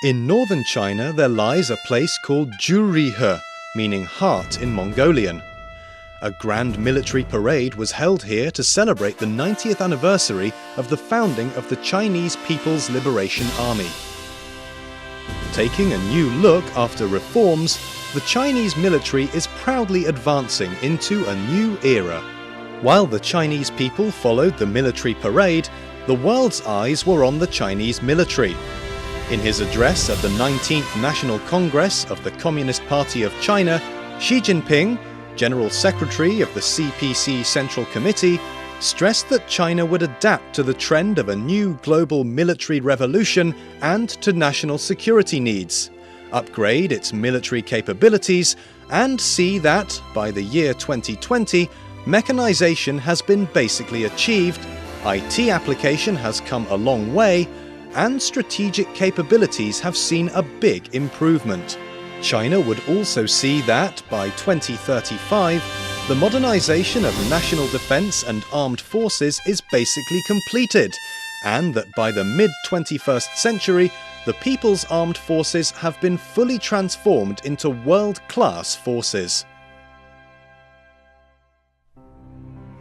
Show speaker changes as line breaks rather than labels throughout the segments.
In northern China there lies a place called Jurihe, meaning heart in Mongolian. A grand military parade was held here to celebrate the 90th anniversary of the founding of the Chinese People's Liberation Army. Taking a new look after reforms, the Chinese military is proudly advancing into a new era. While the Chinese people followed the military parade, the world's eyes were on the Chinese military. In his address at the 19th National Congress of the Communist Party of China, Xi Jinping, General Secretary of the CPC Central Committee, stressed that China would adapt to the trend of a new global military revolution and to national security needs, upgrade its military capabilities, and see that, by the year 2020, mechanization has been basically achieved, IT application has come a long way, and strategic capabilities have seen a big improvement. China would also see that, by 2035, the modernization of national defense and armed forces is basically completed, and that by the mid-21st century, the People's Armed Forces have been fully transformed into world-class forces.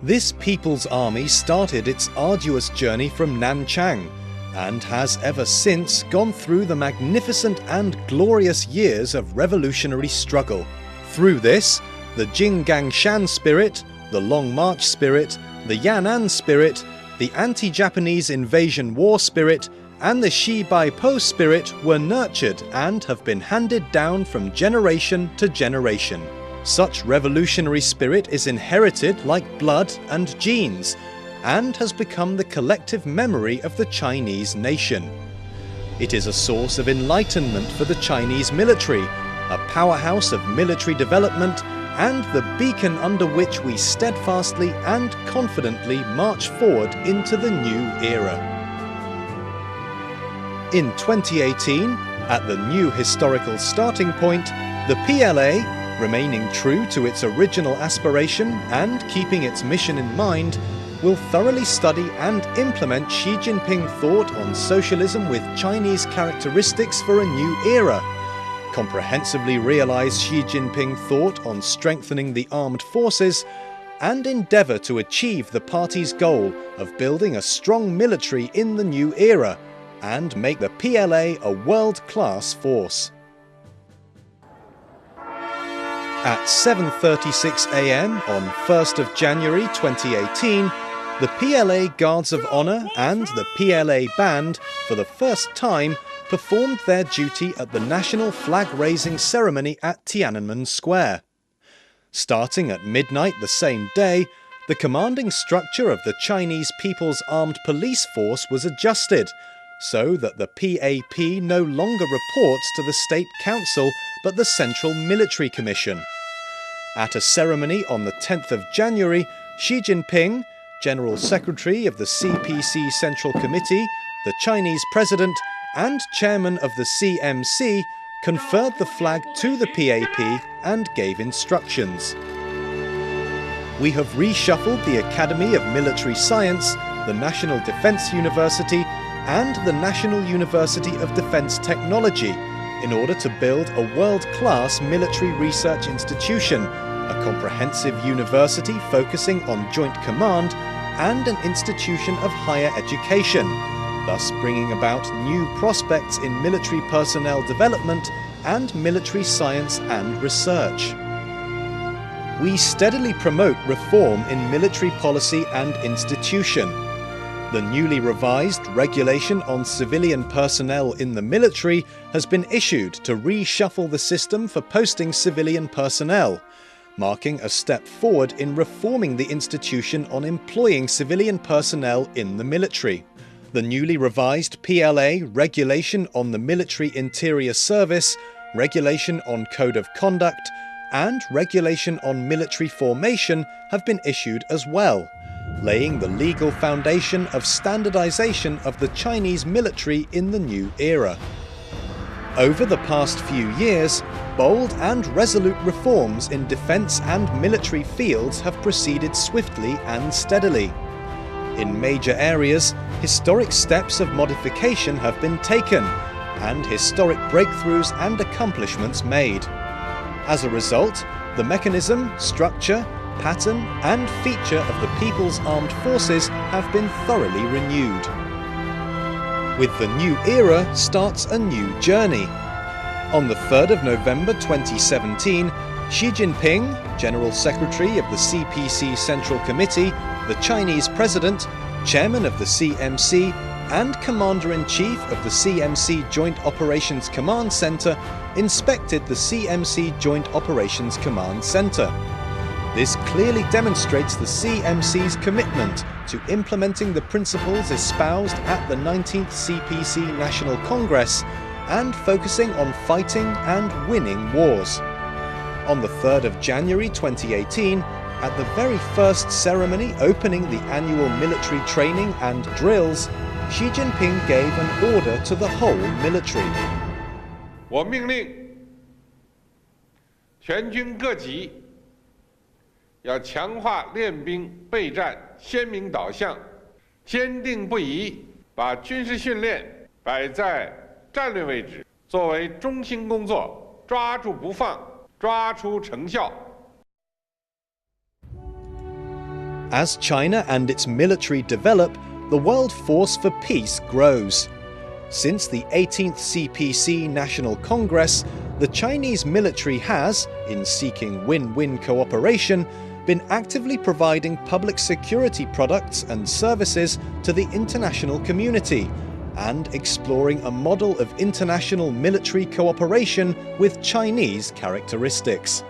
This People's Army started its arduous journey from Nanchang, and has ever since gone through the magnificent and glorious years of revolutionary struggle. Through this, the Jinggangshan spirit, the Long March spirit, the Yan'an spirit, the anti-Japanese invasion war spirit, and the Xi Baipo spirit were nurtured and have been handed down from generation to generation. Such revolutionary spirit is inherited like blood and genes, and has become the collective memory of the Chinese nation. It is a source of enlightenment for the Chinese military, a powerhouse of military development, and the beacon under which we steadfastly and confidently march forward into the new era. In 2018, at the new historical starting point, the PLA, remaining true to its original aspiration and keeping its mission in mind, will thoroughly study and implement Xi Jinping thought on socialism with Chinese characteristics for a new era, comprehensively realize Xi Jinping thought on strengthening the armed forces, and endeavour to achieve the party's goal of building a strong military in the new era, and make the PLA a world-class force. At 7:36 a.m. on 1st of January 2018, the PLA Guards of Honour and the PLA Band, for the first time, performed their duty at the national flag-raising ceremony at Tiananmen Square. Starting at midnight the same day, the commanding structure of the Chinese People's Armed Police Force was adjusted, so that the PAP no longer reports to the State Council but the Central Military Commission. At a ceremony on the 10th of January, Xi Jinping, General Secretary of the CPC Central Committee, the Chinese President, and Chairman of the CMC, conferred the flag to the PAP and gave instructions. We have reshuffled the Academy of Military Science, the National Defense University, and the National University of Defense Technology in order to build a world-class military research institution, a comprehensive university focusing on joint command, and an institution of higher education, thus bringing about new prospects in military personnel development and military science and research. We steadily promote reform in military policy and institution. The newly revised Regulation on Civilian Personnel in the Military has been issued to reshuffle the system for posting civilian personnel, marking a step forward in reforming the institution on employing civilian personnel in the military. The newly revised PLA Regulation on the Military Interior Service, Regulation on Code of Conduct, and Regulation on Military Formation have been issued as well, laying the legal foundation of standardization of the Chinese military in the new era. Over the past few years, bold and resolute reforms in defense and military fields have proceeded swiftly and steadily. In major areas, historic steps of modification have been taken, and historic breakthroughs and accomplishments made. As a result, the mechanism, structure, pattern and feature of the People's Armed Forces have been thoroughly renewed. With the new era starts a new journey. On the 3rd of November 2017, Xi Jinping, General Secretary of the CPC Central Committee, the Chinese President, Chairman of the CMC, and Commander-in-Chief of the CMC Joint Operations Command Center inspected the CMC Joint Operations Command Center. This clearly demonstrates the CMC's commitment to implementing the principles espoused at the 19th CPC National Congress and focusing on fighting and winning wars. On the 3rd of January 2018, at the very first ceremony opening the annual military training and drills, Xi Jinping gave an order to the whole military.
我命令全军各级要强化练兵备战鲜明导向，坚定不移把军事训练摆在战略位置，作为中心工作，抓住不放，抓出成效。
As China and its military develop, the world force for peace grows. Since the 18th CPC National Congress, the Chinese military has, in seeking win-win cooperation, been actively providing public security products and services to the international community and exploring a model of international military cooperation with Chinese characteristics.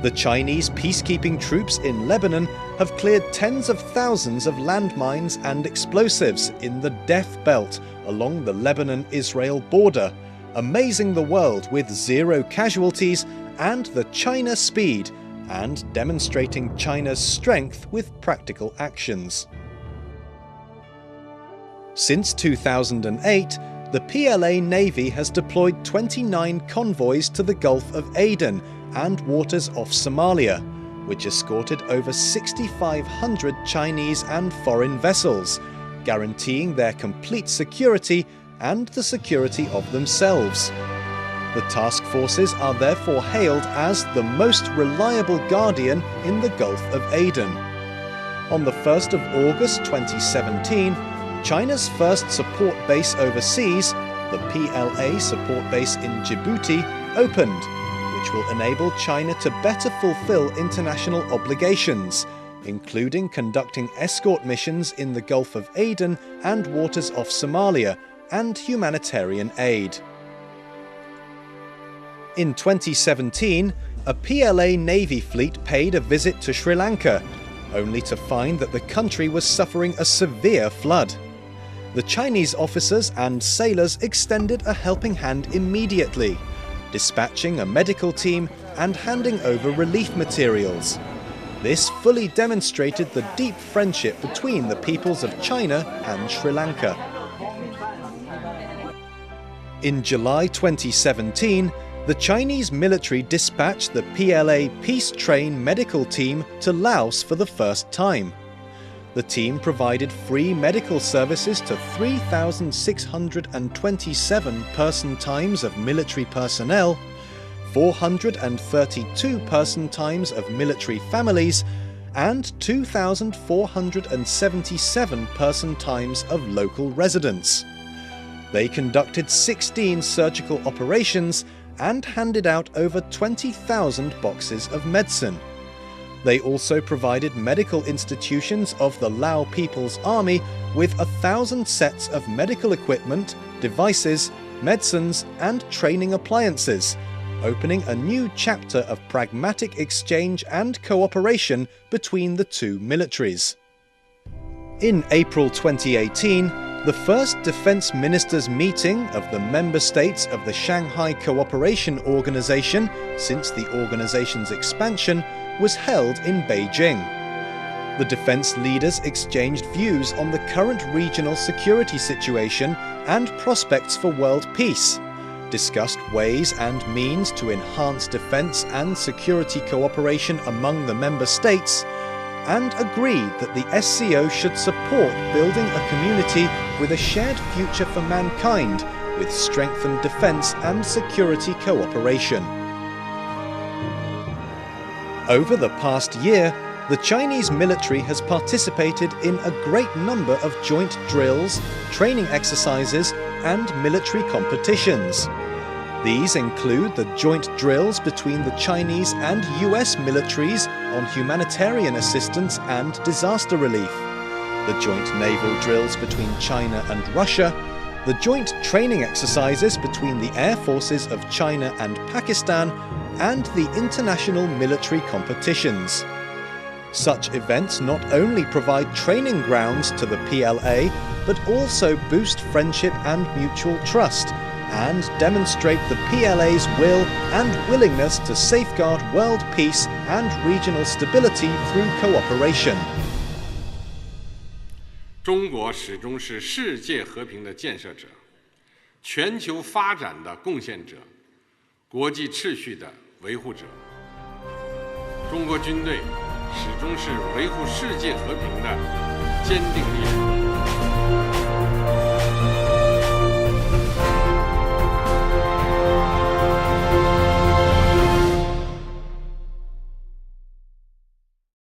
The Chinese peacekeeping troops in Lebanon have cleared tens of thousands of landmines and explosives in the Death Belt along the Lebanon-Israel border, amazing the world with zero casualties and the China speed, and demonstrating China's strength with practical actions. Since 2008, the PLA Navy has deployed 29 convoys to the Gulf of Aden and waters off Somalia, which escorted over 6,500 Chinese and foreign vessels, guaranteeing their complete security and the security of themselves. The task forces are therefore hailed as the most reliable guardian in the Gulf of Aden. On the 1st of August 2017, China's first support base overseas, the PLA support base in Djibouti, opened, which will enable China to better fulfill international obligations, including conducting escort missions in the Gulf of Aden and waters off Somalia, and humanitarian aid. In 2017, a PLA Navy fleet paid a visit to Sri Lanka, only to find that the country was suffering a severe flood. The Chinese officers and sailors extended a helping hand immediately, dispatching a medical team and handing over relief materials. This fully demonstrated the deep friendship between the peoples of China and Sri Lanka. In July 2017, the Chinese military dispatched the PLA Peace Train medical team to Laos for the first time. The team provided free medical services to 3,627 person times of military personnel, 432 person times of military families, and 2,477 person times of local residents. They conducted 16 surgical operations and handed out over 20,000 boxes of medicine. They also provided medical institutions of the Lao People's Army with 1,000 sets of medical equipment, devices, medicines, and training appliances, opening a new chapter of pragmatic exchange and cooperation between the two militaries. In April 2018, the first Defense Ministers' meeting of the member states of the Shanghai Cooperation Organization since the organization's expansion was held in Beijing. The defense leaders exchanged views on the current regional security situation and prospects for world peace, discussed ways and means to enhance defense and security cooperation among the member states, and agreed that the SCO should support building a community with a shared future for mankind, with strengthened defence and security cooperation. Over the past year, the Chinese military has participated in a great number of joint drills, training exercises, and military competitions. These include the joint drills between the Chinese and US militaries on humanitarian assistance and disaster relief, the joint naval drills between China and Russia, the joint training exercises between the air forces of China and Pakistan, and the international military competitions. Such events not only provide training grounds to the PLA, but also boost friendship and mutual trust, and demonstrate the PLA's will and willingness to safeguard world peace and regional stability through cooperation.
中国始终是世界和平的建设者，全球发展的贡献者，国际秩序的维护者。中国军队始终是维护世界和平的坚定力量。